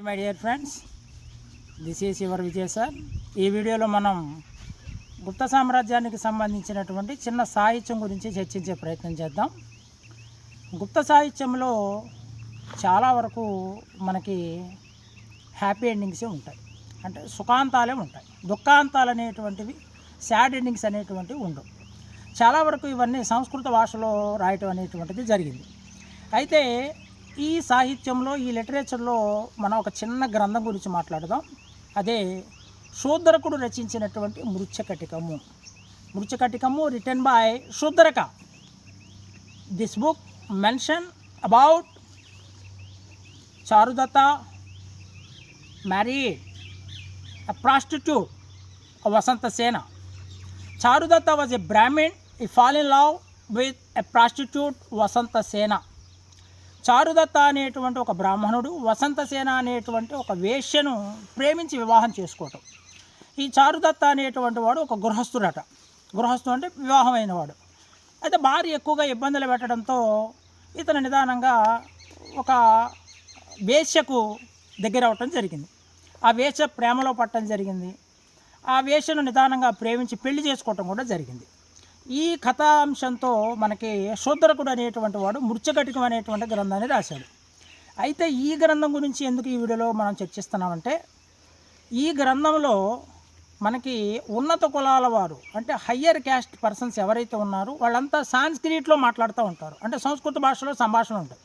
My dear friends, this is your Vijay sir. ఈ వీడియోలో మనం గుప్త సామ్రాజ్యానికి సంబంధించినటువంటి చిన్న సాహిత్యం గురించి చర్చించే ప్రయత్నం చేద్దాం. గుప్త సాహిత్యంలో చాలా వరకు మనకి హ్యాపీ ఎండింగ్సే ఉంటాయి, అంటే సుఖాంతాలే ఉంటాయి. దుఃఖాంతాలు అనేటువంటివి, సాడ్ ఎండింగ్స్ అనేటువంటివి ఉండవు. చాలా వరకు ఇవన్నీ సంస్కృత భాషలో రాయటం అనేటువంటిది జరిగింది. అయితే ఈ సాహిత్యంలో, ఈ లిటరేచర్లో మనం ఒక చిన్న గ్రంథం గురించి మాట్లాడదాం. అదే శూద్రకుడు రచించినటువంటి మృచ్ఛకటికము. మృచ్ఛకటికము written by Shudraka. This book mention about Charudatta married a prostitute of Vasantasena. Charudatta was a Brahmin. He fell in love with a prostitute Vasantasena. Charudatta అనేటువంటి ఒక బ్రాహ్మణుడు వసంతసేన అనేటువంటి ఒక వేశ్యను ప్రేమించి వివాహం చేసుకోవటం. ఈ చారుదత్త అనేటువంటి వాడు ఒక గృహస్థుడట. గృహస్థుడు అంటే వివాహమైన వాడు. అయితే భార్య ఎక్కువగా ఇబ్బందులు పెట్టడంతో ఇతను నిదానంగా ఒక వేశ్యకు దగ్గర అవటం జరిగింది. ఆ వేశ్య ప్రేమలో పట్టడం జరిగింది. ఆ వేశ్యను నిదానంగా ప్రేమించి పెళ్లి చేసుకోవటం కూడా జరిగింది. ఈ కథాంశంతో మనకి శూద్రకుడు అనేటువంటి వాడు మృచ్ఛకటికం అనేటువంటి గ్రంథాన్ని రాశాడు. అయితే ఈ గ్రంథం గురించి ఎందుకు ఈ వీడియోలో మనం చర్చిస్తున్నామంటే, ఈ గ్రంథంలో మనకి ఉన్నత కులాల వారు, అంటే హయ్యర్ క్యాస్ట్ పర్సన్స్ ఎవరైతే ఉన్నారో వాళ్ళంతా సాంస్క్రిట్లో మాట్లాడుతూ ఉంటారు, అంటే సంస్కృత భాషలో సంభాషణ ఉంటాయి.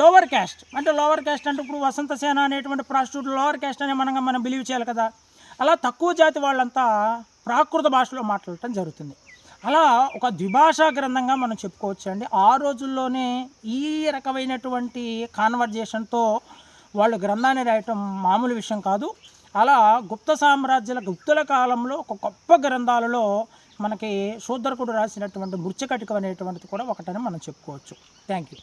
లోవర్ క్యాస్ట్ అంటే ఇప్పుడు వసంతసేన అనేటువంటి ప్రాస్టిట్యూట్ లోవర్ క్యాస్ట్ అనే మనం బిలీవ్ చేయాలి కదా. అలా తక్కువ జాతి వాళ్ళంతా ప్రాకృత భాషలో మాట్లాడటం జరుగుతుంది. అలా ఒక ద్విభాషా గ్రంథంగా మనం చెప్పుకోవచ్చు అండి. ఆ రోజుల్లోనే ఈ రకమైనటువంటి కాన్వర్జేషన్తో వాళ్ళు గ్రంథాన్ని రాయటం మామూలు విషయం కాదు. అలా గుప్తుల కాలంలో ఒక గొప్ప గ్రంథాలలో మనకి శూద్రకుడు రాసినటువంటి మృచ్ఛకటికం అనేటువంటిది కూడా ఒకటని మనం చెప్పుకోవచ్చు. Thank you.